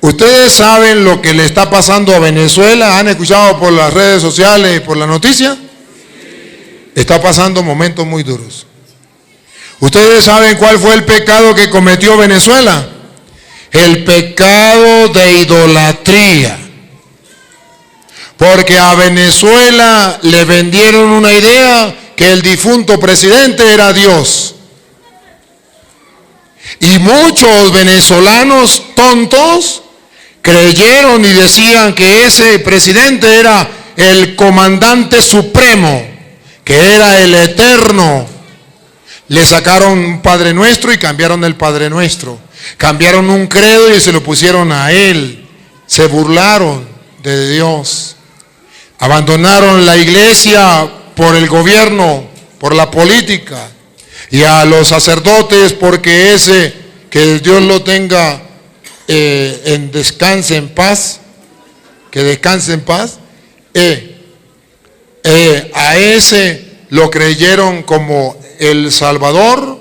¿Ustedes saben lo que le está pasando a Venezuela? ¿Han escuchado por las redes sociales y por la noticia? Está pasando momentos muy duros. ¿Ustedes saben cuál fue el pecado que cometió Venezuela? El pecado de idolatría. Porque a Venezuela le vendieron una idea que el difunto presidente era Dios. Y muchos venezolanos tontos creyeron y decían que ese presidente era el comandante supremo, que era el eterno. Le sacaron un Padre Nuestro y cambiaron el Padre Nuestro. Cambiaron un credo y se lo pusieron a él. Se burlaron de Dios. Abandonaron la iglesia por el gobierno, por la política. Y a los sacerdotes porque que Dios lo tenga en descanse en paz, que descanse en paz, a ese lo creyeron como el Salvador,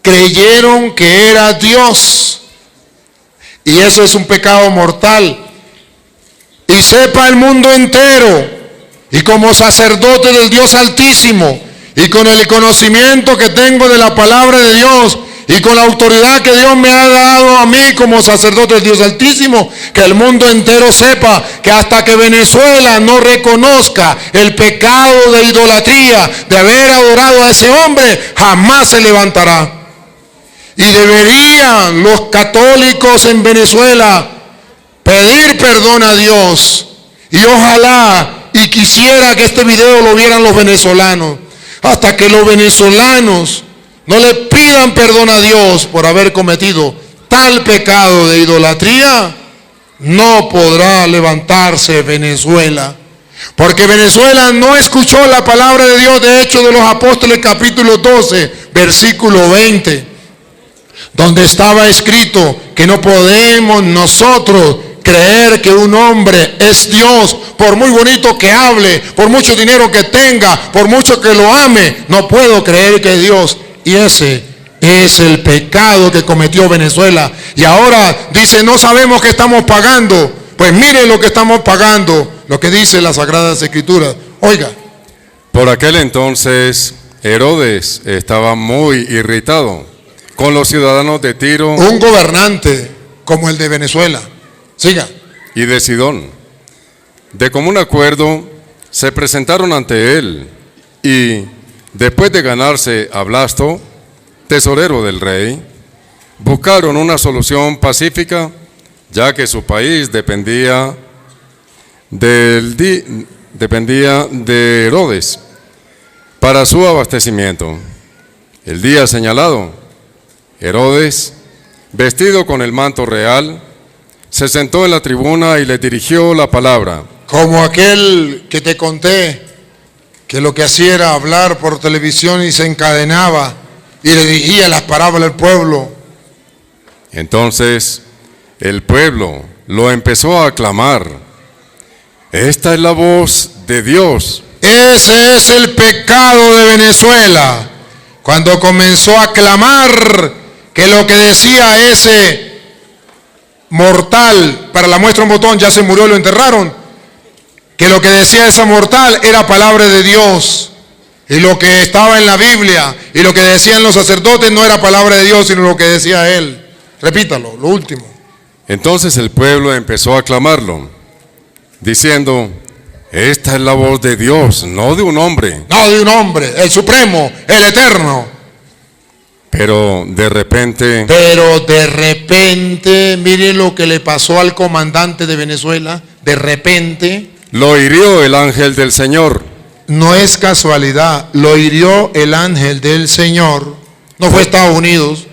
creyeron que era Dios, y eso es un pecado mortal. Y sepa el mundo entero, y como sacerdote del Dios Altísimo, y con el conocimiento que tengo de la palabra de Dios, y con la autoridad que Dios me ha dado a mí como sacerdote del Dios Altísimo, que el mundo entero sepa que hasta que Venezuela no reconozca el pecado de idolatría, de haber adorado a ese hombre, jamás se levantará. Y deberían los católicos en Venezuela pedir perdón a Dios. Y ojalá y quisiera que este video lo vieran los venezolanos. Hasta que los venezolanos no le pidan perdón a Dios por haber cometido tal pecado de idolatría, no podrá levantarse Venezuela. Porque Venezuela no escuchó la palabra de Dios de Hechos de los Apóstoles capítulo 12, versículo 20, donde estaba escrito que no podemos nosotros creer que un hombre es Dios, por muy bonito que hable, por mucho dinero que tenga, por mucho que lo ame, no puedo creer que es Dios. Y ese es el pecado que cometió Venezuela. Y ahora dice, no sabemos qué estamos pagando. Pues miren lo que estamos pagando, lo que dice las Sagradas Escrituras. Oiga. Por aquel entonces, Herodes estaba muy irritado con los ciudadanos de Tiro. Un gobernante como el de Venezuela. Siga. Y de Sidón. De común acuerdo, se presentaron ante él y, después de ganarse a Blasto, tesorero del rey, buscaron una solución pacífica, ya que su país dependía de Herodes para su abastecimiento. El día señalado, Herodes, vestido con el manto real, se sentó en la tribuna y le dirigió la palabra. Como aquel que te conté, que lo que hacía era hablar por televisión y se encadenaba y le dirigía las parábolas al pueblo. Entonces el pueblo lo empezó a aclamar. Esta es la voz de Dios. Ese es el pecado de Venezuela. Cuando comenzó a clamar que lo que decía ese mortal, para la muestra un botón, ya se murió, lo enterraron, que lo que decía esa mortal era palabra de Dios, y lo que estaba en la Biblia y lo que decían los sacerdotes no era palabra de Dios, sino lo que decía él. Repítalo, lo último. Entonces el pueblo empezó a aclamarlo, diciendo, esta es la voz de Dios, no de un hombre. No de un hombre, el supremo, el eterno. Pero de repente, mire lo que le pasó al comandante de Venezuela. De repente lo hirió el ángel del Señor. No es casualidad, lo hirió el ángel del Señor. No fue Estados Unidos.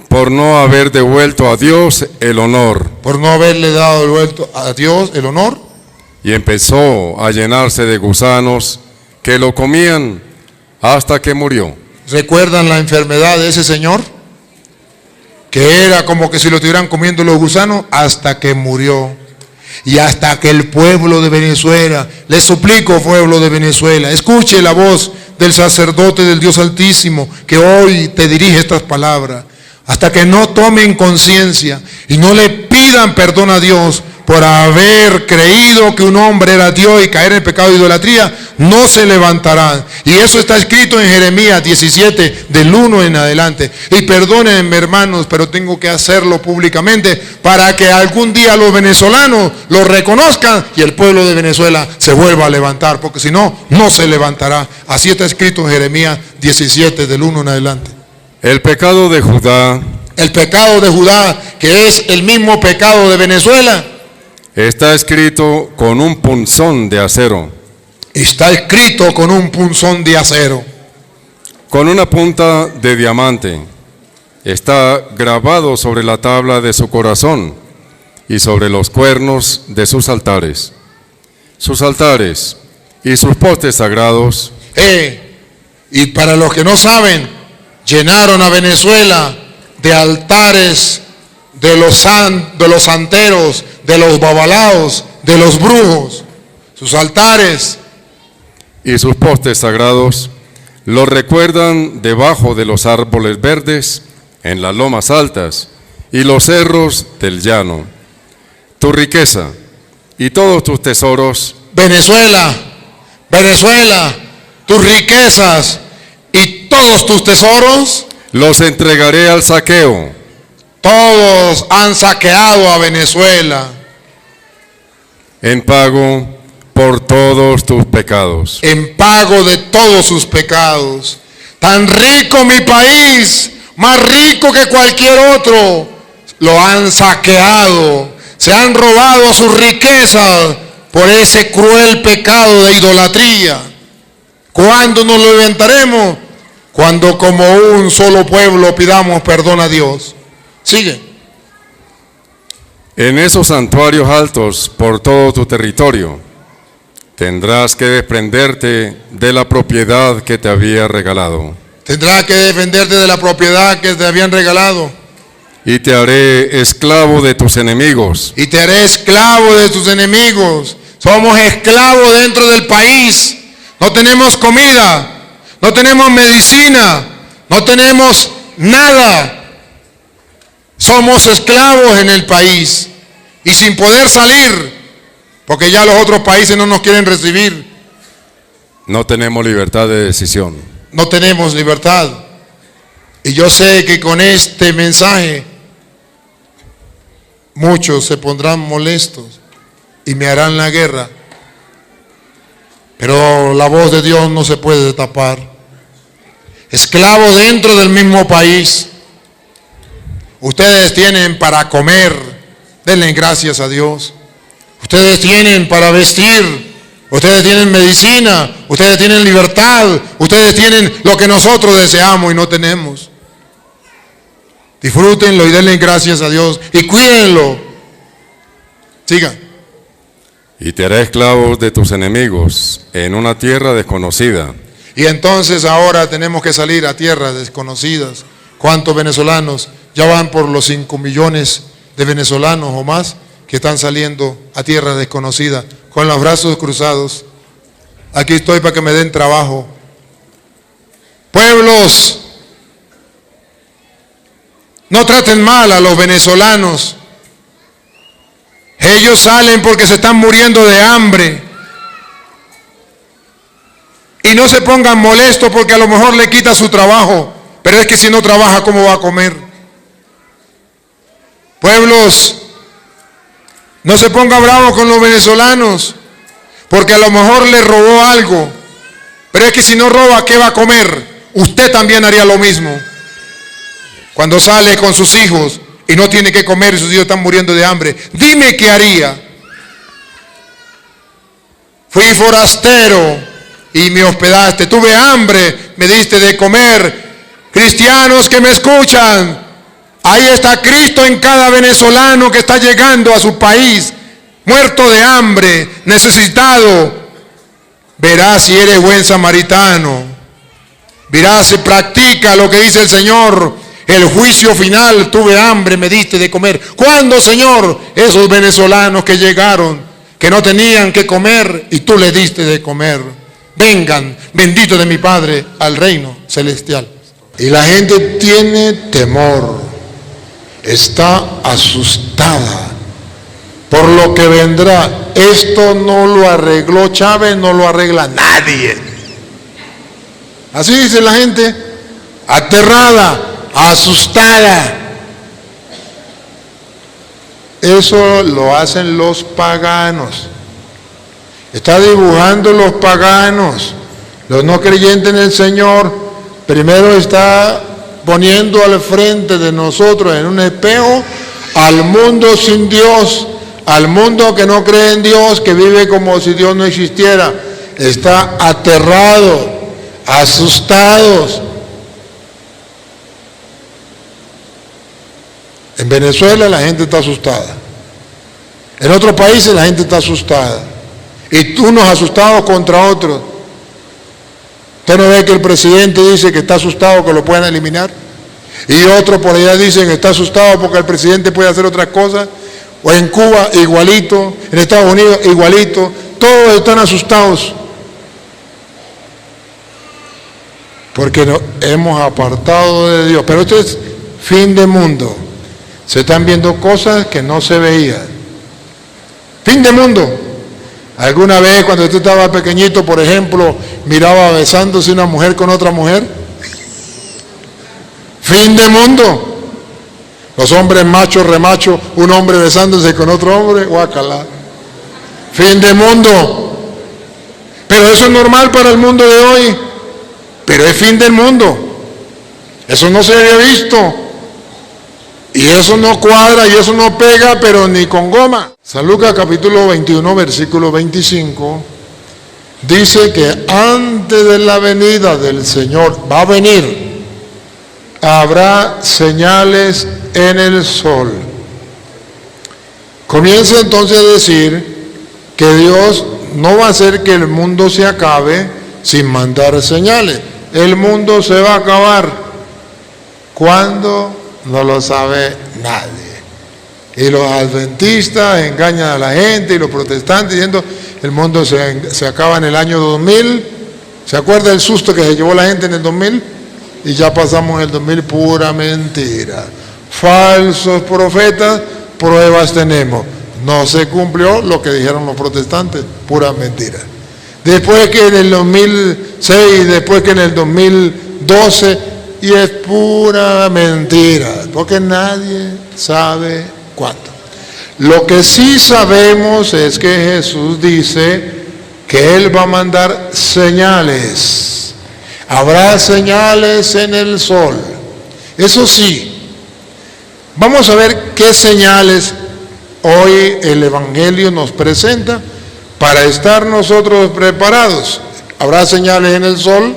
Por no haber devuelto a Dios el honor. Por no haberle dado devuelto a Dios el honor. Y empezó a llenarse de gusanos que lo comían hasta que murió. ¿Recuerdan la enfermedad de ese señor? Que era como que si lo estuvieran comiendo los gusanos hasta que murió. Y hasta que el pueblo de Venezuela, les suplico, pueblo de Venezuela, escuche la voz del sacerdote del Dios Altísimo que hoy te dirige estas palabras. Hasta que no tomen conciencia y no le pidan perdón a Dios por haber creído que un hombre era Dios y caer en el pecado de idolatría, no se levantarán. Y eso está escrito en Jeremías 17, del 1 en adelante. Y perdónenme, hermanos, pero tengo que hacerlo públicamente para que algún día los venezolanos lo reconozcan y el pueblo de Venezuela se vuelva a levantar, porque si no, no se levantará. Así está escrito en Jeremías 17, del 1 en adelante. El pecado de Judá, El pecado de Judá, que es el mismo pecado de Venezuela, está escrito con un punzón de acero, está escrito con un punzón de acero, con una punta de diamante. Está grabado sobre la tabla de su corazón y sobre los cuernos de sus altares. Sus altares y sus postes sagrados. Y para los que no saben, llenaron a Venezuela de altares de los santeros, de los babalaos, de los brujos. Sus altares y sus postes sagrados los recuerdan debajo de los árboles verdes, en las lomas altas y los cerros del llano. Tu riqueza y todos tus tesoros, Venezuela, Venezuela, tus riquezas y todos tus tesoros, los entregaré al saqueo. Todos han saqueado a Venezuela En pago por todos tus pecados. en pago de todos sus pecados. Tan rico mi país, más rico que cualquier otro, lo han saqueado, se han robado sus riquezas por ese cruel pecado de idolatría. ¿Cuándo nos levantaremos? Cuando como un solo pueblo pidamos perdón a Dios. Sigue. En esos santuarios altos por todo tu territorio, tendrás que desprenderte de la propiedad que te había regalado. Tendrás que defenderte de la propiedad que te habían regalado. Y te haré esclavo de tus enemigos. Y te haré esclavo de tus enemigos. Somos esclavos dentro del país. No tenemos comida, no tenemos medicina, no tenemos nada. Somos esclavos en el país y sin poder salir, porque ya los otros países no nos quieren recibir. No tenemos libertad de decisión. No tenemos libertad. Y yo sé que con este mensaje muchos se pondrán molestos y me harán la guerra. Pero la voz de Dios no se puede tapar. Esclavo dentro del mismo país. Ustedes tienen para comer, denle gracias a Dios. Ustedes tienen para vestir, ustedes tienen medicina, ustedes tienen libertad, ustedes tienen lo que nosotros deseamos y no tenemos. Disfrútenlo y denle gracias a Dios y cuídenlo. Sigan. Y te haré esclavos de tus enemigos en una tierra desconocida. Y entonces ahora tenemos que salir a tierras desconocidas. ¿Cuántos venezolanos? Ya van por los 5 millones de venezolanos o más que están saliendo a tierras desconocidas con los brazos cruzados. Aquí estoy para que me den trabajo. Pueblos, no traten mal a los venezolanos. Ellos salen porque se están muriendo de hambre. Y no se pongan molestos porque a lo mejor le quita su trabajo. Pero es que si no trabaja, ¿cómo va a comer? Pueblos, no se ponga bravo con los venezolanos, porque a lo mejor le robó algo. Pero es que si no roba, ¿qué va a comer? Usted también haría lo mismo. Cuando sale con sus hijos y no tiene que comer y sus hijos están muriendo de hambre, dime qué haría. Fui forastero y me hospedaste, tuve hambre, me diste de comer. Cristianos que me escuchan, ahí está Cristo en cada venezolano que está llegando a su país, muerto de hambre, necesitado. Verás si eres buen samaritano, verás si practica lo que dice el Señor. El juicio final, tuve hambre, me diste de comer. ¿Cuándo, Señor? Esos venezolanos que llegaron, que no tenían que comer y tú les diste de comer. Vengan, bendito de mi Padre, al reino celestial. Y la gente tiene temor, está asustada por lo que vendrá. Esto no lo arregló Chávez, no lo arregla nadie. Así dice la gente, aterrada, asustada. Eso lo hacen los paganos. Está dibujando los paganos, los no creyentes en el Señor. Primero está poniendo al frente de nosotros en un espejo al mundo sin Dios, al mundo que no cree en Dios, que vive como si Dios no existiera. Está aterrado, asustados. En Venezuela la gente está asustada. En otros países la gente está asustada. Y unos asustados contra otros. ¿Usted no ve que el presidente dice que está asustado que lo puedan eliminar? Y otros por allá dicen que está asustado porque el presidente puede hacer otras cosas. O en Cuba igualito, en Estados Unidos igualito. Todos están asustados. Porque nos hemos apartado de Dios. Pero esto es fin de mundo. Se están viendo cosas que no se veían. Fin de mundo. ¿Alguna vez cuando usted estaba pequeñito, por ejemplo, miraba besándose una mujer con otra mujer? Fin de mundo. Los hombres machos, remachos, un hombre besándose con otro hombre, guácala. Fin de mundo. Pero eso es normal para el mundo de hoy. Pero es fin del mundo. Eso no se había visto. Y eso no cuadra y eso no pega, pero ni con goma. San Lucas capítulo 21, versículo 25, dice que antes de la venida del Señor, va a venir, habrá señales en el sol. Comienza entonces a decir que Dios no va a hacer que el mundo se acabe sin mandar señales. El mundo se va a acabar. ¿Cuándo? No lo sabe nadie. Y los adventistas engañan a la gente y los protestantes diciendo el mundo se acaba en el año 2000. ¿Se acuerda el susto que se llevó la gente en el 2000? Y ya pasamos en el 2000, pura mentira. Falsos profetas, pruebas tenemos. No se cumplió lo que dijeron los protestantes, pura mentira. Después que en el 2006, después que en el 2012, y es pura mentira, porque nadie sabe cuándo. Lo que sí sabemos es que Jesús dice que Él va a mandar señales. Habrá señales en el sol. Eso sí. Vamos a ver qué señales hoy el Evangelio nos presenta para estar nosotros preparados. Habrá señales en el sol,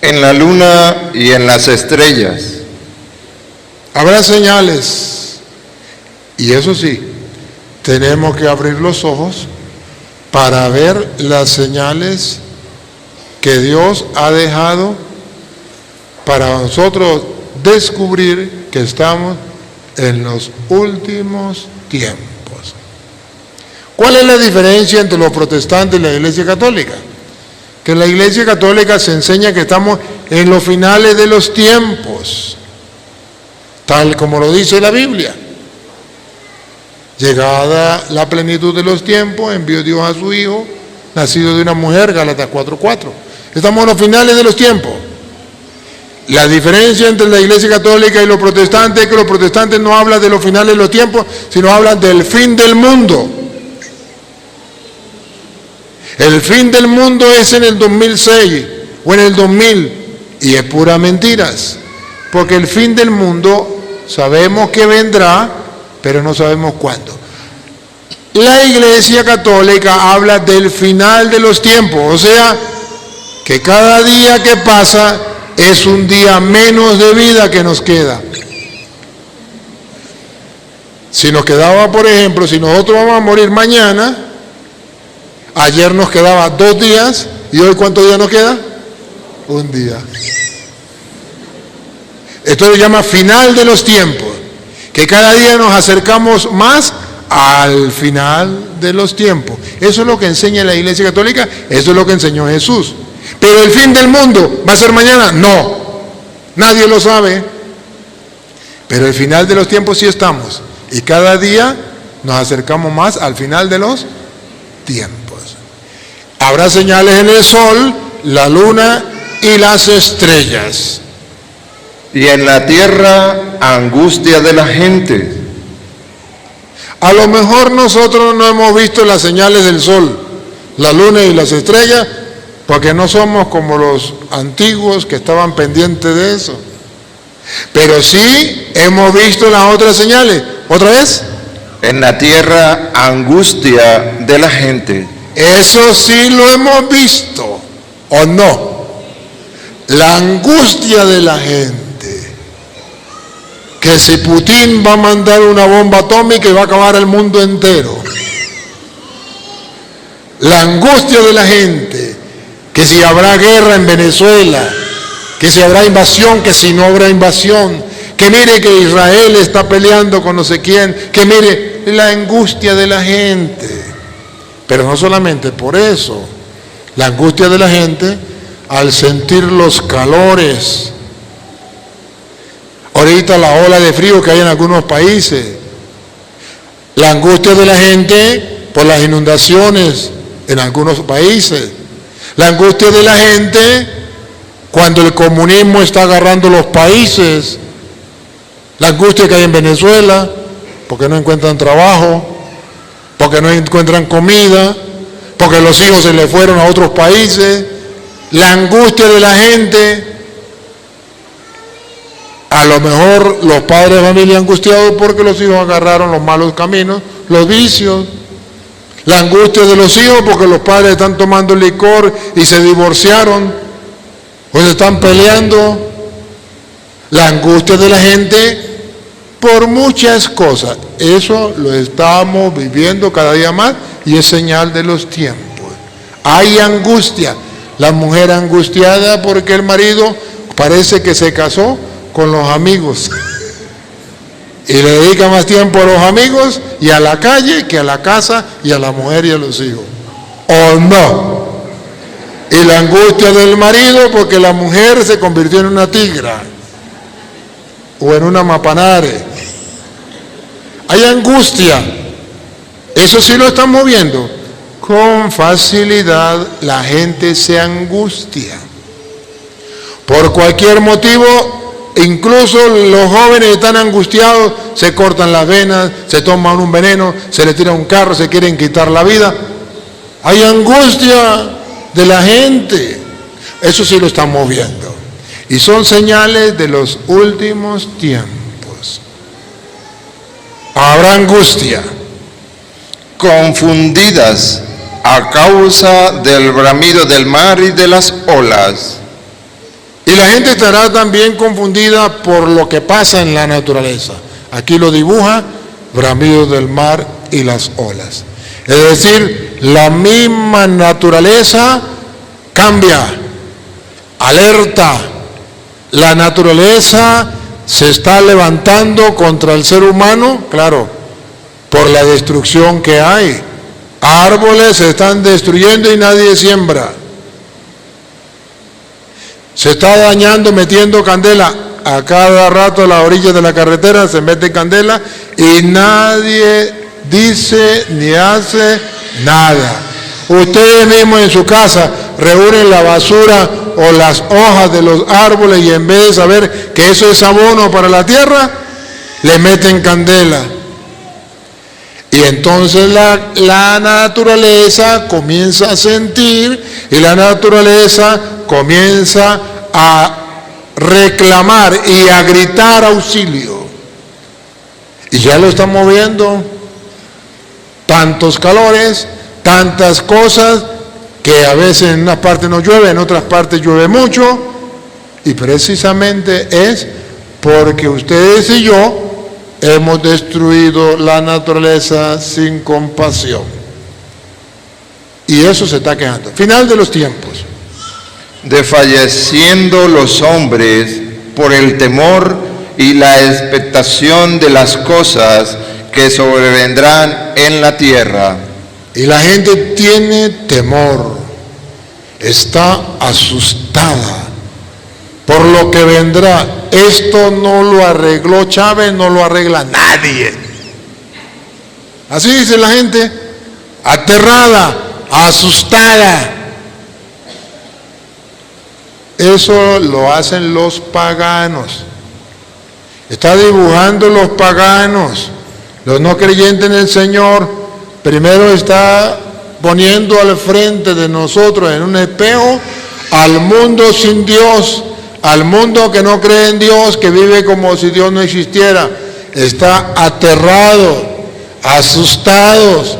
en la luna y en las estrellas. Habrá señales. Y eso sí, tenemos que abrir los ojos para ver las señales que Dios ha dejado para nosotros descubrir que estamos en los últimos tiempos. ¿Cuál es la diferencia entre los protestantes y la Iglesia Católica? Que en la Iglesia Católica se enseña que estamos en los finales de los tiempos, tal como lo dice la Biblia. Llegada la plenitud de los tiempos, envió Dios a su Hijo, nacido de una mujer, Gálatas 4:4. Estamos en los finales de los tiempos. La diferencia entre la Iglesia Católica y los protestantes es que los protestantes no hablan de los finales de los tiempos, sino hablan del fin del mundo. El fin del mundo es en el 2006 o en el 2000 y es pura mentiras, porque el fin del mundo sabemos que vendrá, pero no sabemos cuándo. La Iglesia Católica habla del final de los tiempos, o sea, que cada día que pasa es un día menos de vida que nos queda. Si nos quedaba, por ejemplo, si nosotros vamos a morir mañana, ayer nos quedaba 2 días, ¿y hoy cuántos días nos queda? 1 día. Esto se llama final de los tiempos, que cada día nos acercamos más al final de los tiempos. Eso es lo que enseña la Iglesia Católica, eso es lo que enseñó Jesús. Pero el fin del mundo, ¿va a ser mañana? No, nadie lo sabe. Pero el final de los tiempos sí estamos, y cada día nos acercamos más al final de los tiempos. Habrá señales en el sol, la luna y las estrellas. Y en la tierra, angustia de la gente. A lo mejor nosotros no hemos visto las señales del sol, la luna y las estrellas, porque no somos como los antiguos que estaban pendientes de eso. Pero sí hemos visto las otras señales. ¿Otra vez? En la tierra, angustia de la gente. Eso sí lo hemos visto, ¿o no? La angustia de la gente. Que si Putin va a mandar una bomba atómica y va a acabar el mundo entero. La angustia de la gente. Que si habrá guerra en Venezuela. Que si habrá invasión, que si no habrá invasión. Que mire que Israel está peleando con no sé quién. Que mire la angustia de la gente. Pero no solamente por eso. La angustia de la gente al sentir los calores. Ahorita la ola de frío que hay en algunos países. La angustia de la gente por las inundaciones en algunos países. La angustia de la gente cuando el comunismo está agarrando los países. La angustia que hay en Venezuela porque no encuentran trabajo, porque no encuentran comida, porque los hijos se le fueron a otros países. La angustia de la gente. A lo mejor los padres de familia angustiados porque los hijos agarraron los malos caminos, los vicios. La angustia de los hijos porque los padres están tomando licor y se divorciaron o se están peleando. La angustia de la gente por muchas cosas. Eso lo estamos viviendo cada día más y es señal de los tiempos. Hay angustia. La mujer angustiada porque el marido parece que se casó con los amigos y le dedica más tiempo a los amigos y a la calle que a la casa y a la mujer y a los hijos, ¿o no? Y la angustia del marido porque la mujer se convirtió en una tigra o en una mapanare. Hay angustia. Eso sí lo estamos viendo. Con facilidad la gente se angustia por cualquier motivo. Incluso los jóvenes están angustiados, se cortan las venas, se toman un veneno, se le tira un carro, se quieren quitar la vida. Hay angustia de la gente. Eso sí lo estamos viendo. Y son señales de los últimos tiempos. Habrá angustia. Confundidas a causa del bramido del mar y de las olas. Y la gente estará también confundida por lo que pasa en la naturaleza. Aquí lo dibuja, bramidos del mar y las olas. Es decir, la misma naturaleza cambia, alerta. La naturaleza se está levantando contra el ser humano, claro, por la destrucción que hay. Árboles se están destruyendo y nadie siembra. Se está dañando metiendo candela. A cada rato a la orilla de la carretera se mete candela y nadie dice ni hace nada. Ustedes mismos en su casa reúnen la basura o las hojas de los árboles y en vez de saber que eso es abono para la tierra, le meten candela. Y entonces la naturaleza comienza a sentir y la naturaleza comienza a reclamar y a gritar auxilio. Y ya lo estamos viendo. Tantos calores, tantas cosas, que a veces en unas partes no llueve, en otras partes llueve mucho. Y precisamente es porque ustedes y yo hemos destruido la naturaleza sin compasión. Y eso se está quejando. Final de los tiempos. Desfalleciendo los hombres por el temor y la expectación de las cosas que sobrevendrán en la tierra. Y la gente tiene temor, está asustada por lo que vendrá. Esto no lo arregló Chávez, no lo arregla nadie. Así dice la gente, aterrada, asustada. Eso lo hacen los paganos. Está dibujando los paganos, los no creyentes en el Señor. Primero está poniendo al frente de nosotros en un espejo al mundo sin Dios, al mundo que no cree en Dios, que vive como si Dios no existiera. Está aterrado, asustados.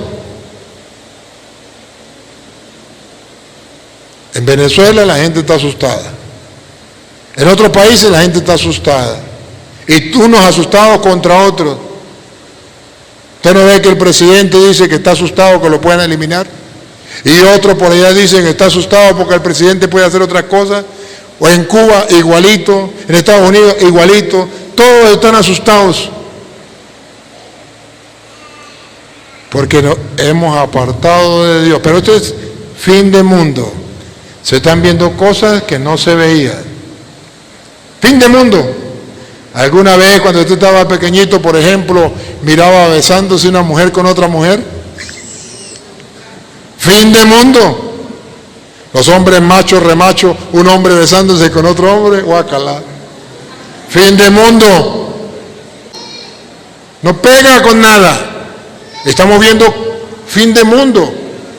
En Venezuela la gente está asustada. En otros países la gente está asustada. Y unos asustados contra otros. ¿Usted no ve que el presidente dice que está asustado que lo puedan eliminar? Y otro por allá dicen que está asustado porque el presidente puede hacer otras cosas. O en Cuba igualito, en Estados Unidos igualito. Todos están asustados. Porque nos hemos apartado de Dios. Pero esto es fin de mundo. Se están viendo cosas que no se veían. Fin de mundo. ¿Alguna vez cuando usted estaba pequeñito, por ejemplo, miraba besándose una mujer con otra mujer? Fin de mundo. Los hombres machos, remachos, un hombre besándose con otro hombre, guácala. Fin de mundo. No pega con nada. Estamos viendo fin de mundo.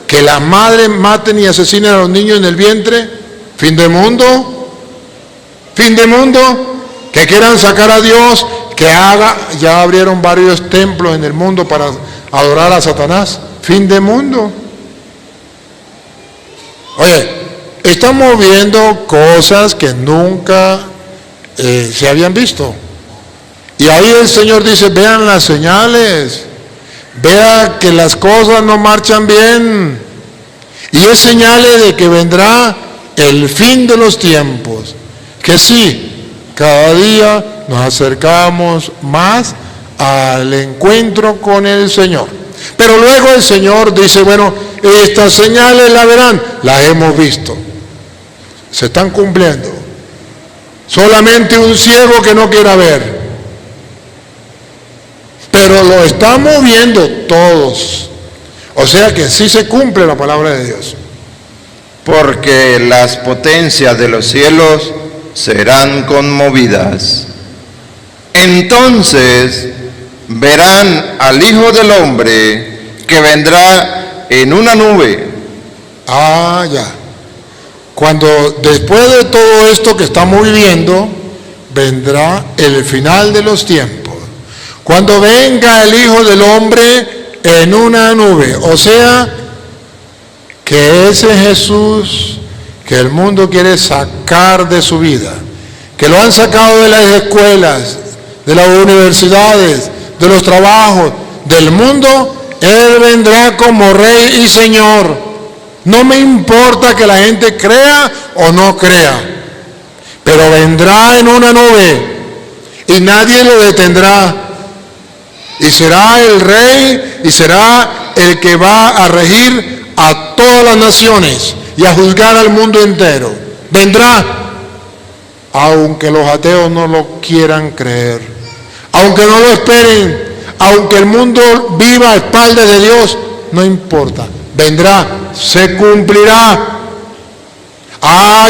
Que las madres maten y asesinen a los niños en el vientre. Fin de mundo. Fin de mundo. Que quieran sacar a Dios, ya abrieron varios templos en el mundo para adorar a Satanás. Fin de mundo. Oye, estamos viendo cosas que nunca se habían visto. Y ahí el Señor dice, vean las señales, vea que las cosas no marchan bien. Y es señales de que vendrá el fin de los tiempos. Que sí, cada día nos acercamos más al encuentro con el Señor. Pero luego el Señor dice, bueno, estas señales las verán, las hemos visto. Se están cumpliendo. Solamente un ciego que no quiera ver. Pero lo estamos viendo todos. O sea que sí se cumple la palabra de Dios. Porque las potencias de los cielos serán conmovidas. Entonces verán al Hijo del Hombre que vendrá en una nube. Ah, ya. Cuando después de todo esto que estamos viviendo, vendrá el final de los tiempos. Cuando venga el Hijo del Hombre en una nube. O sea, que ese Jesús que el mundo quiere sacar de su vida, que lo han sacado de las escuelas, de las universidades, de los trabajos, del mundo, Él vendrá como Rey y Señor. No me importa que la gente crea o no crea, pero vendrá en una nube y nadie lo detendrá. Y será el Rey y será el que va a regir a todas las naciones y a juzgar al mundo entero. Vendrá, aunque los ateos no lo quieran creer, aunque no lo esperen, aunque el mundo viva a espaldas de Dios, no importa, vendrá, se cumplirá.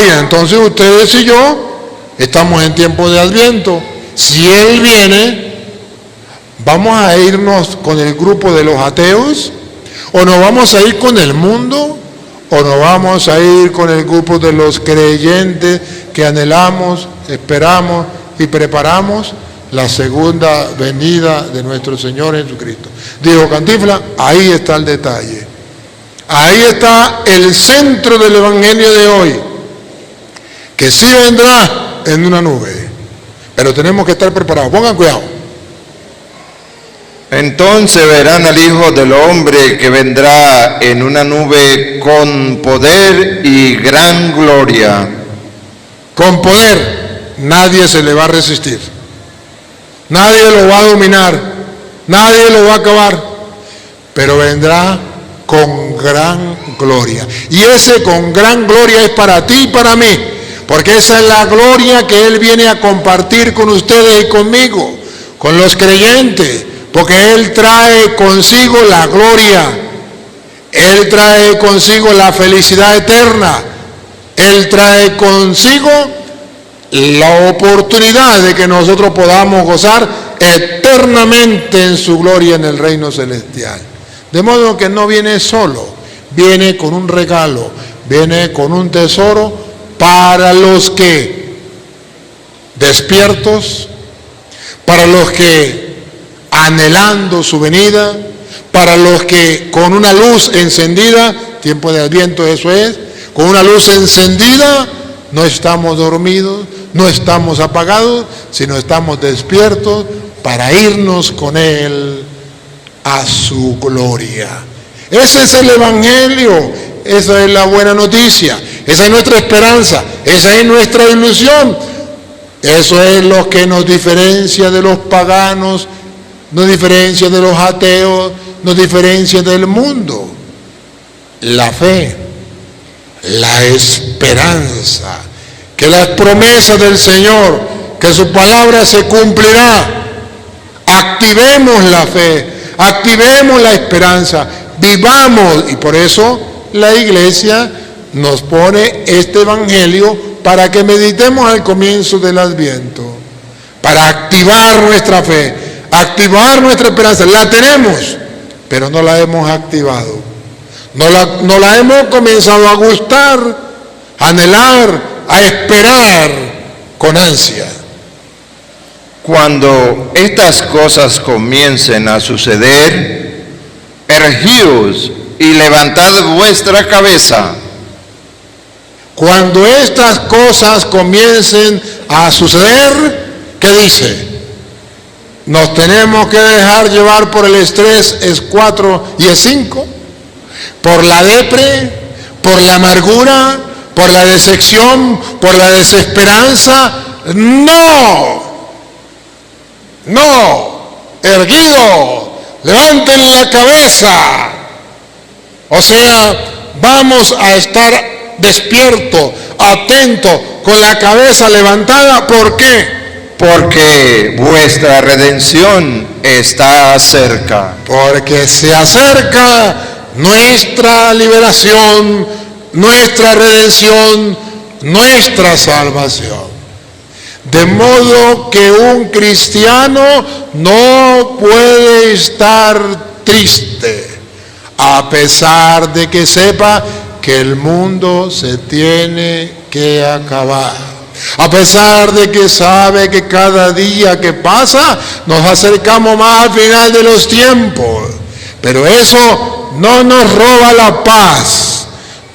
Y entonces ustedes y yo estamos en tiempo de Adviento. Si Él viene, ¿vamos a irnos con el grupo de los ateos? ¿O nos vamos a ir con el mundo? ¿O nos vamos a ir con el grupo de los creyentes que anhelamos, esperamos y preparamos la segunda venida de nuestro Señor Jesucristo? Dijo Cantinflas, ahí está el detalle. Ahí está el centro del Evangelio de hoy, que sí vendrá en una nube, pero tenemos que estar preparados. Pongan cuidado. Entonces verán al Hijo del Hombre que vendrá en una nube con poder y gran gloria. Con poder, nadie se le va a resistir. Nadie lo va a dominar. Nadie lo va a acabar. Pero vendrá con gran gloria. Y ese con gran gloria es para ti y para mí. Porque esa es la gloria que Él viene a compartir con ustedes y conmigo, con los creyentes. porque Él trae consigo la gloria, Él trae consigo la felicidad eterna, Él trae consigo la oportunidad de que nosotros podamos gozar eternamente en su gloria en el reino celestial. De modo que no viene solo, viene con un regalo, viene con un tesoro para los que despiertos, para los que anhelando su venida, para los que con una luz encendida, tiempo de Adviento eso es, con una luz encendida, no estamos dormidos, no estamos apagados, sino estamos despiertos para irnos con Él a su gloria. Ese es el Evangelio, esa es la buena noticia, esa es nuestra esperanza, esa es nuestra ilusión. Eso es lo que nos diferencia de los paganos, nos diferencia de los ateos, nos diferencia del mundo. La fe, la esperanza, que las promesas del Señor, que su palabra se cumplirá. Activemos la fe, activemos la esperanza, vivamos, y por eso la Iglesia nos pone este Evangelio para que meditemos al comienzo del Adviento, para activar nuestra fe, activar nuestra esperanza. La tenemos, pero no la hemos activado, no la hemos comenzado a gustar, a anhelar, a esperar con ansia. Cuando estas cosas comiencen a suceder, erguíos y levantad vuestra cabeza. Cuando estas cosas comiencen a suceder, ¿qué dice? Nos tenemos que dejar llevar por el estrés, es 4 y es 5, por la depre, por la amargura, por la decepción, por la desesperanza. No, erguido, levanten la cabeza. O sea, vamos a estar despierto, atento, con la cabeza levantada. ¿Por qué? Porque vuestra redención está cerca. Porque se acerca nuestra liberación, nuestra redención, nuestra salvación. De modo que un cristiano no puede estar triste, a pesar de que sepa que el mundo se tiene que acabar, a pesar de que sabe que cada día que pasa nos acercamos más al final de los tiempos. Pero eso no nos roba la paz,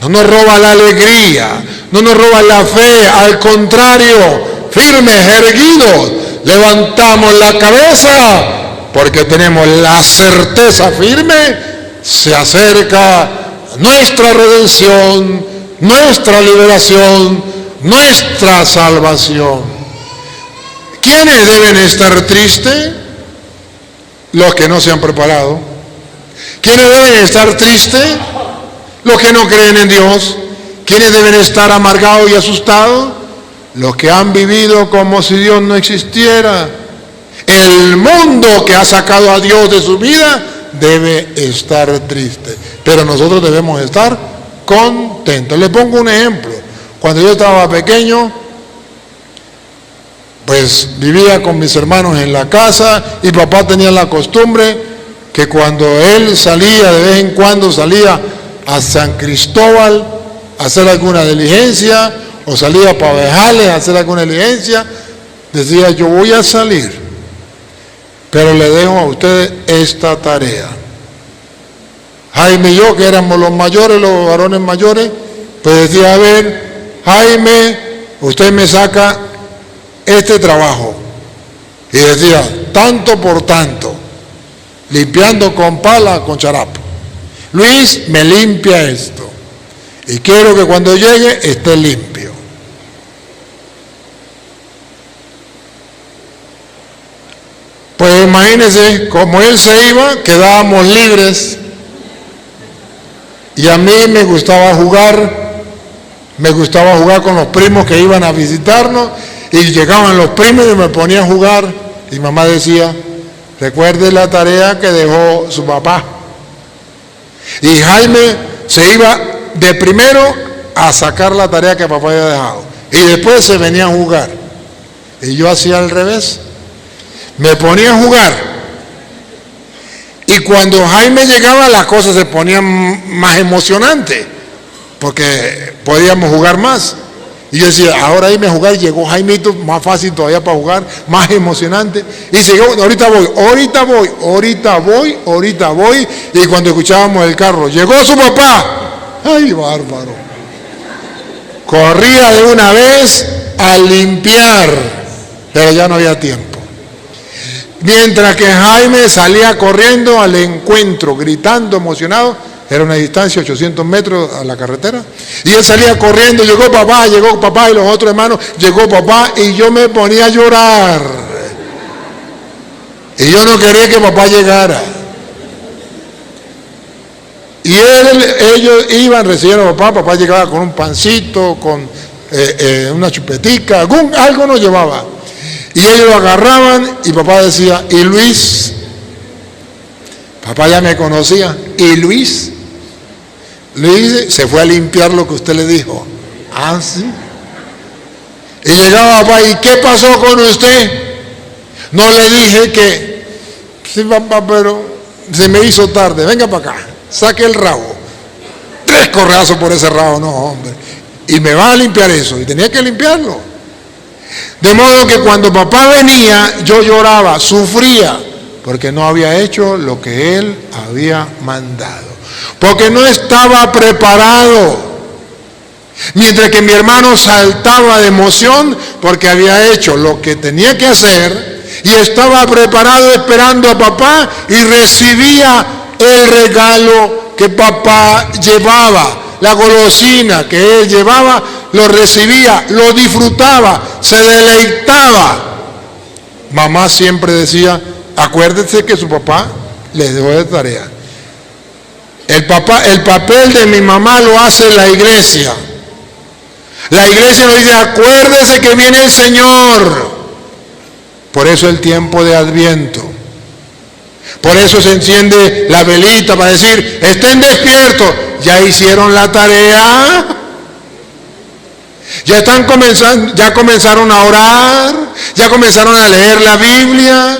no nos roba la alegría, no nos roba la fe. Al contrario, firmes, erguidos, levantamos la cabeza porque tenemos la certeza firme. Se acerca nuestra redención, nuestra liberación, nuestra salvación. ¿Quiénes deben estar tristes? Los que no se han preparado. ¿Quiénes deben estar tristes? Los que no creen en Dios. ¿Quiénes deben estar amargados y asustados? Los que han vivido como si Dios no existiera. El mundo que ha sacado a Dios de su vida debe estar triste, pero nosotros debemos estar contentos. Le pongo un ejemplo. Cuando yo estaba pequeño, pues vivía con mis hermanos en la casa y papá tenía la costumbre que cuando él salía, de vez en cuando salía a San Cristóbal a hacer alguna diligencia o salía para Vejales a hacer alguna diligencia, decía: yo voy a salir, pero le dejo a ustedes esta tarea. Jaime y yo, que éramos los mayores, los varones mayores, pues decía: a ver, Jaime, usted me saca este trabajo. Y decía: tanto por tanto, limpiando con pala, con charapo. Luis, me limpia esto. Y quiero que cuando llegue esté limpio. Pues imagínense, como él se iba, quedábamos libres. Y a mí me gustaba jugar con los primos que iban a visitarnos, y llegaban los primos y me ponía a jugar, y mamá decía: recuerde la tarea que dejó su papá. Y Jaime se iba de primero a sacar la tarea que papá había dejado. Y después se venía a jugar. Y yo hacía al revés. Me ponía a jugar. Y cuando Jaime llegaba, las cosas se ponían más emocionantes. Porque podíamos jugar más. Y yo decía, ahora irme a jugar, llegó Jaimito, más fácil todavía para jugar, más emocionante. Y siguió, ahorita voy. Y cuando escuchábamos el carro, llegó su papá. ¡Ay, bárbaro! Corría de una vez a limpiar, pero ya no había tiempo. Mientras que Jaime salía corriendo al encuentro, gritando, emocionado. Era una distancia de 800 metros a la carretera. Y él salía corriendo, llegó papá, y los otros hermanos, llegó papá, y yo me ponía a llorar. Y yo no quería que papá llegara. Y ellos iban, recibían a papá llegaba con un pancito, con una chupetica, algo nos llevaba. Y ellos lo agarraban, y papá decía, ¿y Luis? Papá ya me conocía, ¿y Luis? Luis se fue a limpiar lo que usted le dijo. Ah, sí. Y llegaba papá, ¿y qué pasó con usted? No le dije que, sí papá, pero se me hizo tarde, venga para acá, saque el rabo. 3 correazos por ese rabo, no hombre. Y me va a limpiar eso, y tenía que limpiarlo. De modo que cuando papá venía, yo lloraba, sufría, porque no había hecho lo que él había mandado. Porque no estaba preparado. Mientras que mi hermano saltaba de emoción porque había hecho lo que tenía que hacer y estaba preparado esperando a papá y recibía el regalo que papá llevaba, la golosina que él llevaba, lo recibía, lo disfrutaba, se deleitaba. Mamá siempre decía, acuérdese que su papá les dejó de tarea. El papel de mi mamá lo hace la iglesia. La iglesia nos dice, acuérdese que viene el Señor. Por eso el tiempo de Adviento. Por eso se enciende la velita para decir, estén despiertos. Ya hicieron la tarea. Ya comenzaron a orar. Ya comenzaron a leer la Biblia.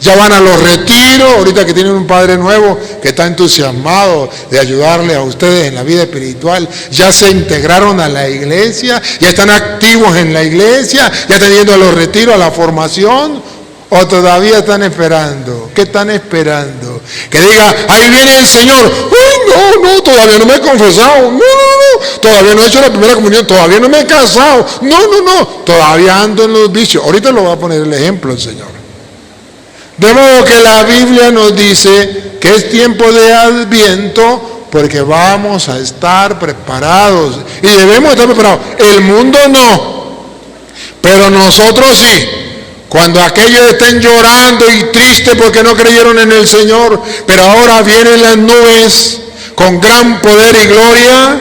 Ya van a los retiros, ahorita que tienen un padre nuevo que está entusiasmado de ayudarle a ustedes en la vida espiritual. Ya se integraron a la iglesia, ya están activos en la iglesia, ya están yendo a los retiros, a la formación, o todavía están esperando. ¿Qué están esperando? Que diga, ahí viene el Señor. Uy, no, todavía no me he confesado. No, todavía no he hecho la primera comunión, todavía no me he casado. No, todavía ando en los vicios. Ahorita lo va a poner el ejemplo el Señor. De modo que la Biblia nos dice que es tiempo de Adviento porque vamos a estar preparados y debemos estar preparados. El mundo no, pero nosotros sí. Cuando aquellos estén llorando y tristes porque no creyeron en el Señor, pero ahora vienen las nubes con gran poder y gloria,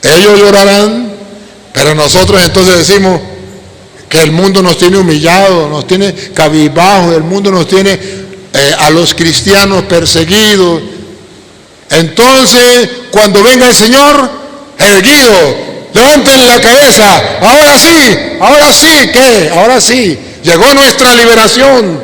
ellos llorarán, pero nosotros entonces decimos, que el mundo nos tiene humillados, nos tiene cabizbajos, el mundo nos tiene a los cristianos perseguidos. Entonces, cuando venga el Señor, erguido, levanten la cabeza, ahora sí, ¿qué? Ahora sí, llegó nuestra liberación.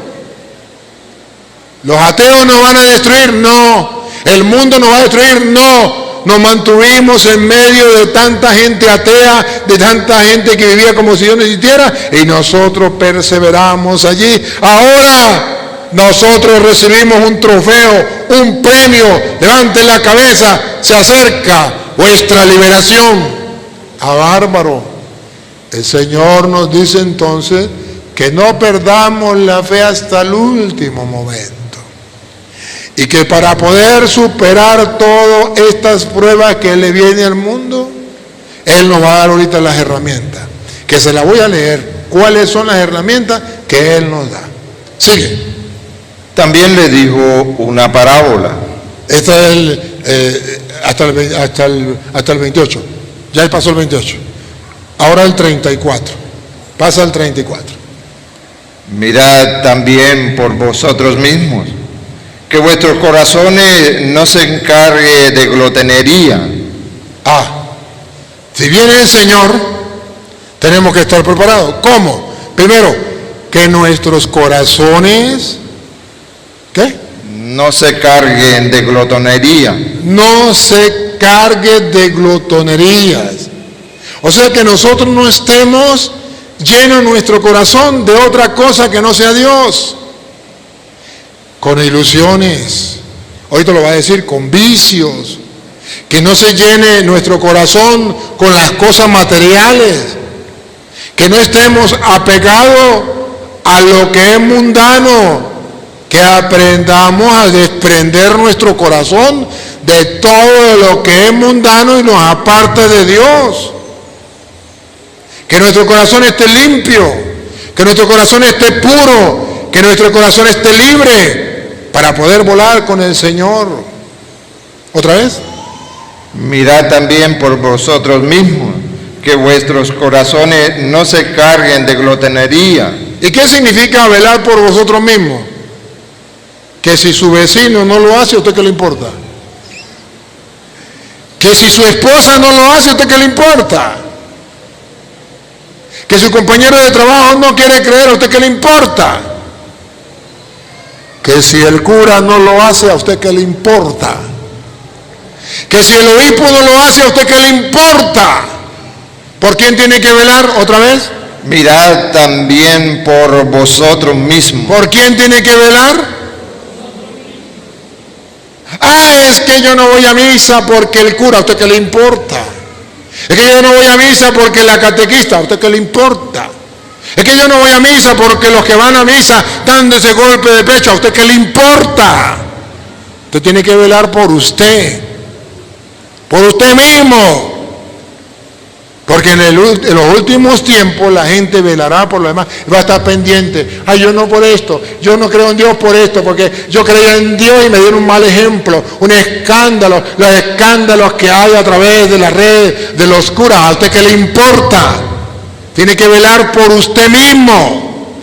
¿Los ateos nos van a destruir? No. ¿El mundo nos va a destruir? No. Nos mantuvimos en medio de tanta gente atea, de tanta gente que vivía como si Dios no existiera, y nosotros perseveramos allí. Ahora nosotros recibimos un trofeo, un premio. Levanten la cabeza, se acerca vuestra liberación. Bárbaro. El Señor nos dice entonces que no perdamos la fe hasta el último momento. Y que para poder superar todas estas pruebas que le viene al mundo, Él nos va a dar ahorita las herramientas, que se las voy a leer. ¿Cuáles son las herramientas que Él nos da? Sigue. También le dijo una parábola. Este es hasta el 28. Ya pasó el 28. Ahora el 34. Pasa al 34. Mirad también por vosotros mismos, que vuestros corazones no se encarguen de glotonería. Si viene el Señor, tenemos que estar preparados. ¿Cómo? Primero, que nuestros corazones, ¿qué? No se carguen de glotonería. No se cargue de glotonerías. O sea, que nosotros no estemos llenos nuestro corazón de otra cosa que no sea Dios. Con ilusiones. Ahorita lo va a decir, con vicios. Que no se llene nuestro corazón con las cosas materiales. Que no estemos apegados a lo que es mundano. Que aprendamos a desprender nuestro corazón de todo lo que es mundano y nos aparte de Dios. Que nuestro corazón esté limpio, que nuestro corazón esté puro, que nuestro corazón esté libre para poder volar con el Señor. ¿Otra vez? Mirad también por vosotros mismos, que vuestros corazones no se carguen de glotonería. ¿Y qué significa velar por vosotros mismos? Que si su vecino no lo hace, ¿a usted qué le importa? Que si su esposa no lo hace, ¿a usted qué le importa? Que su compañero de trabajo no quiere creer, ¿a usted qué le importa? Que si el cura no lo hace, ¿a usted qué le importa? Que si el obispo no lo hace, ¿a usted qué le importa? ¿Por quién tiene que velar? ¿Otra vez? Mirad también por vosotros mismos. ¿Por quién tiene que velar? Es que yo no voy a misa porque el cura, ¿a usted qué le importa? Es que yo no voy a misa porque la catequista, ¿a usted qué le importa? Es que yo no voy a misa porque los que van a misa dan ese golpe de pecho, ¿a usted qué le importa? Usted tiene que velar por usted mismo. Porque en los últimos tiempos la gente velará por lo demás, va a estar pendiente. Yo no por esto, yo no creo en Dios por esto, porque yo creía en Dios y me dieron un mal ejemplo, un escándalo, los escándalos que hay a través de las redes, de los curas. ¿A usted qué le importa? Tiene que velar por usted mismo.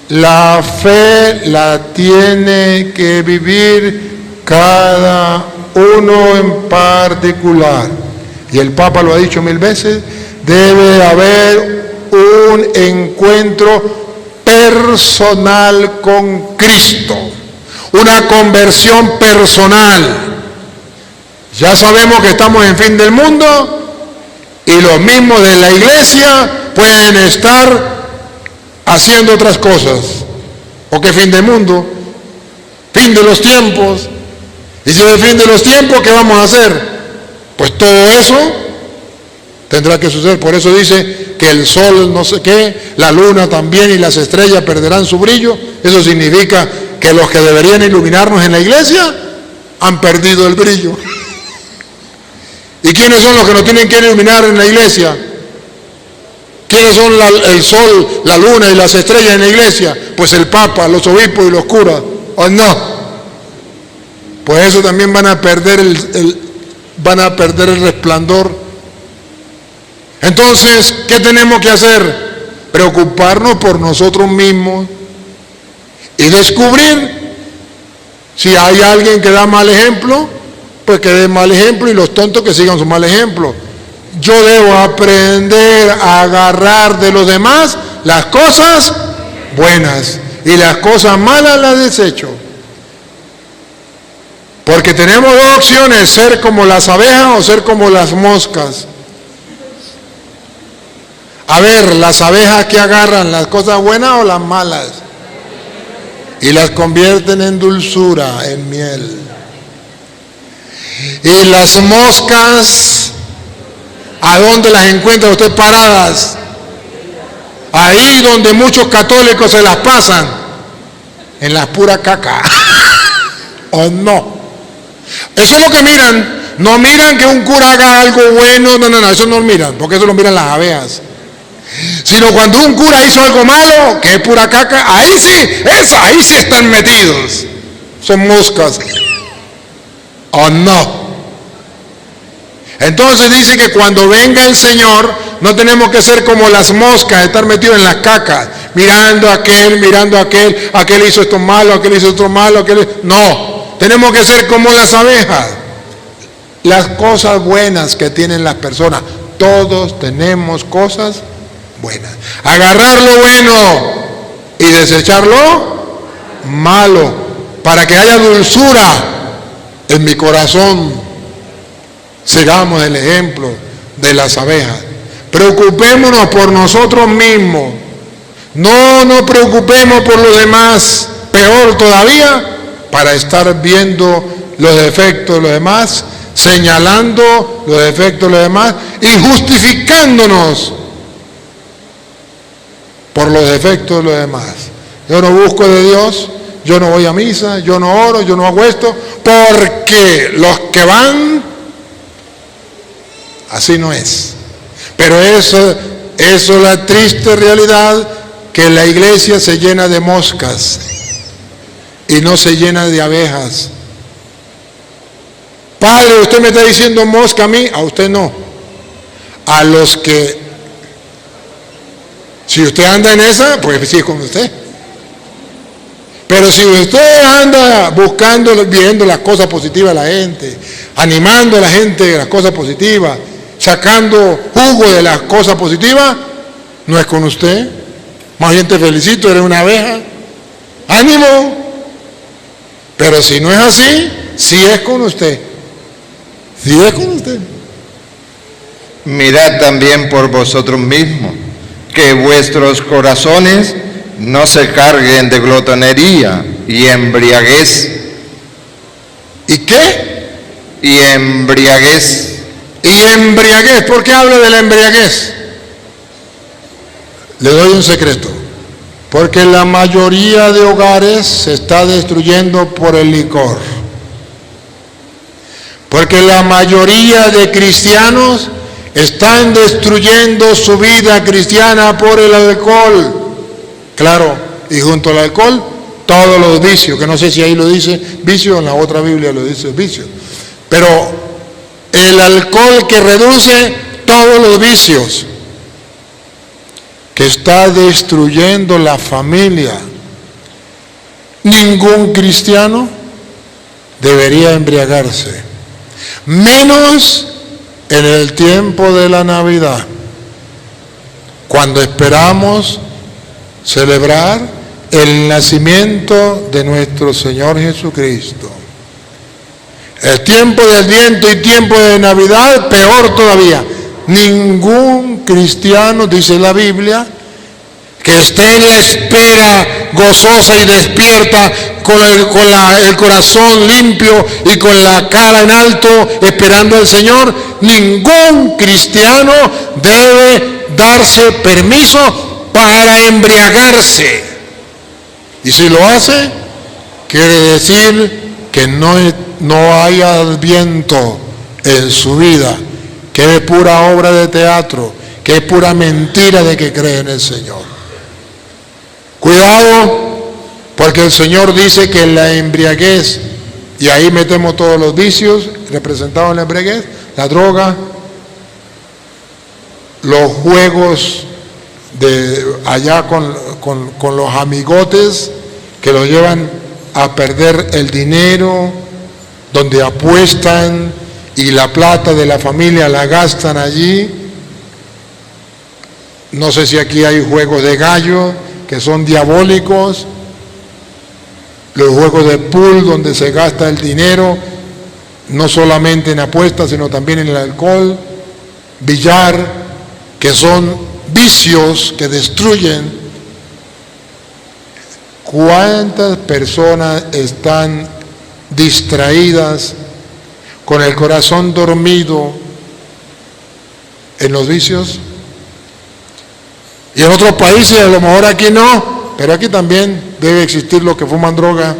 La fe la tiene que vivir cada uno en particular. Y el Papa lo ha dicho 1000 veces. Debe haber un encuentro personal con Cristo, una conversión personal. Ya sabemos que estamos en fin del mundo y los mismos de la iglesia pueden estar haciendo otras cosas. ¿O qué fin del mundo? Fin de los tiempos. Y si es el fin de los tiempos, ¿qué vamos a hacer? Pues todo eso tendrá que suceder. Por eso dice que el sol no sé qué, la luna también y las estrellas perderán su brillo. Eso significa que los que deberían iluminarnos en la iglesia han perdido el brillo. ¿Y quiénes son los que nos tienen que iluminar en la iglesia? ¿Quiénes son el sol, la luna y las estrellas en la iglesia? Pues el Papa, los obispos y los curas. ¿O no? Pues eso también van a perder el resplandor. Entonces, ¿qué tenemos que hacer? Preocuparnos por nosotros mismos y descubrir si hay alguien que da mal ejemplo, pues que dé mal ejemplo y los tontos que sigan su mal ejemplo. Yo debo aprender a agarrar de los demás las cosas buenas y las cosas malas las desecho. Porque tenemos dos opciones, ser como las abejas o ser como las moscas. A ver, las abejas que agarran, las cosas buenas o las malas, y las convierten en dulzura, en miel. Y las moscas, ¿a dónde las encuentra usted paradas? Ahí donde muchos católicos se las pasan, en la pura caca. ¿O no? Eso es lo que miran. No miran que un cura haga algo bueno, no, eso no lo miran, porque eso lo miran las abejas. Sino cuando un cura hizo algo malo, que es pura caca, ahí sí están metidos. Son moscas. ¿O no? Entonces dice que cuando venga el Señor, no tenemos que ser como las moscas, estar metidos en las cacas. mirando a aquel hizo esto malo, aquel hizo otro malo, No, tenemos que ser como las abejas. Las cosas buenas que tienen las personas, todos tenemos cosas buenas. Agarrar lo bueno y desechar lo malo, para que haya dulzura en mi corazón. Sigamos el ejemplo de las abejas. Preocupémonos por nosotros mismos. No nos preocupemos por los demás. Peor todavía, para estar viendo los defectos de los demás, señalando los defectos de los demás y justificándonos por los defectos de los demás. Yo no busco de Dios, yo no voy a misa, yo no oro, yo no hago esto, porque los que van, así no es. Pero eso es la triste realidad, que la iglesia se llena de moscas y no se llena de abejas. Padre, usted me está diciendo mosca a mí, a usted no. A los que, si usted anda en esa, pues sí es con usted. Pero si usted anda buscando, viendo las cosas positivas de la gente, animando a la gente de las cosas positivas, sacando jugo de las cosas positivas, no es con usted. Más bien te felicito, eres una abeja. ¡Ánimo! Pero si no es así, sí es con usted. Sí es con usted. Mirad también por vosotros mismos, que vuestros corazones no se carguen de glotonería y embriaguez. ¿Y qué? Y embriaguez. Y embriaguez. ¿Por qué habla de la embriaguez? Le doy un secreto. Porque la mayoría de hogares se está destruyendo por el licor. Porque la mayoría de cristianos están destruyendo su vida cristiana por el alcohol. Claro, y junto al alcohol, todos los vicios, que no sé si ahí lo dice vicio, en la otra Biblia lo dice vicio. Pero el alcohol que reduce todos los vicios, que está destruyendo la familia. Ningún cristiano debería embriagarse, menos en el tiempo de la Navidad, cuando esperamos celebrar el nacimiento de nuestro Señor Jesucristo. El tiempo del Adviento y tiempo de Navidad, peor todavía. Ningún cristiano, dice la Biblia, que esté en la espera gozosa y despierta, con el corazón limpio y con la cara en alto, esperando al Señor, ningún cristiano debe darse permiso para embriagarse. Y si lo hace, quiere decir que no hay adviento en su vida, que es pura obra de teatro, que es pura mentira de que cree en el Señor. Cuidado, porque el Señor dice que la embriaguez, y ahí metemos todos los vicios representados en la embriaguez, la droga, los juegos de allá con los amigotes que los llevan a perder el dinero, donde apuestan y la plata de la familia la gastan allí. No sé si aquí hay juegos de gallo que son diabólicos, los juegos de pool donde se gasta el dinero, no solamente en apuestas, sino también en el alcohol, billar, que son vicios que destruyen. ¿Cuántas personas están distraídas, con el corazón dormido en los vicios? Y en otros países, a lo mejor aquí no, pero aquí también debe existir los que fuman droga,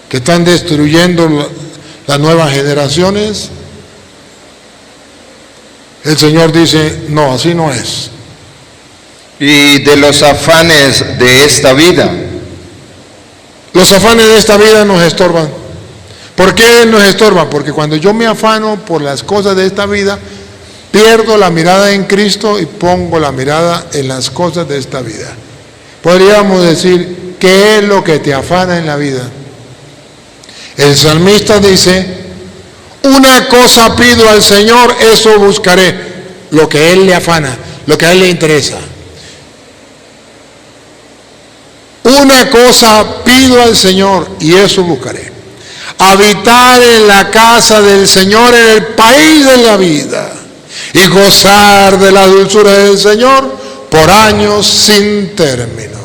que están destruyendo las nuevas generaciones. El Señor dice, no, así no es. Y de los afanes de esta vida. Los afanes de esta vida nos estorban. ¿Por qué nos estorban? Porque cuando yo me afano por las cosas de esta vida, pierdo la mirada en Cristo y pongo la mirada en las cosas de esta vida. Podríamos decir, ¿qué es lo que te afana en la vida? El salmista dice, una cosa pido al Señor, eso buscaré, lo que a Él le afana, lo que a Él le interesa. Una cosa pido al Señor y eso buscaré. Habitar en la casa del Señor, en el país de la vida, y gozar de la dulzura del Señor por años sin término.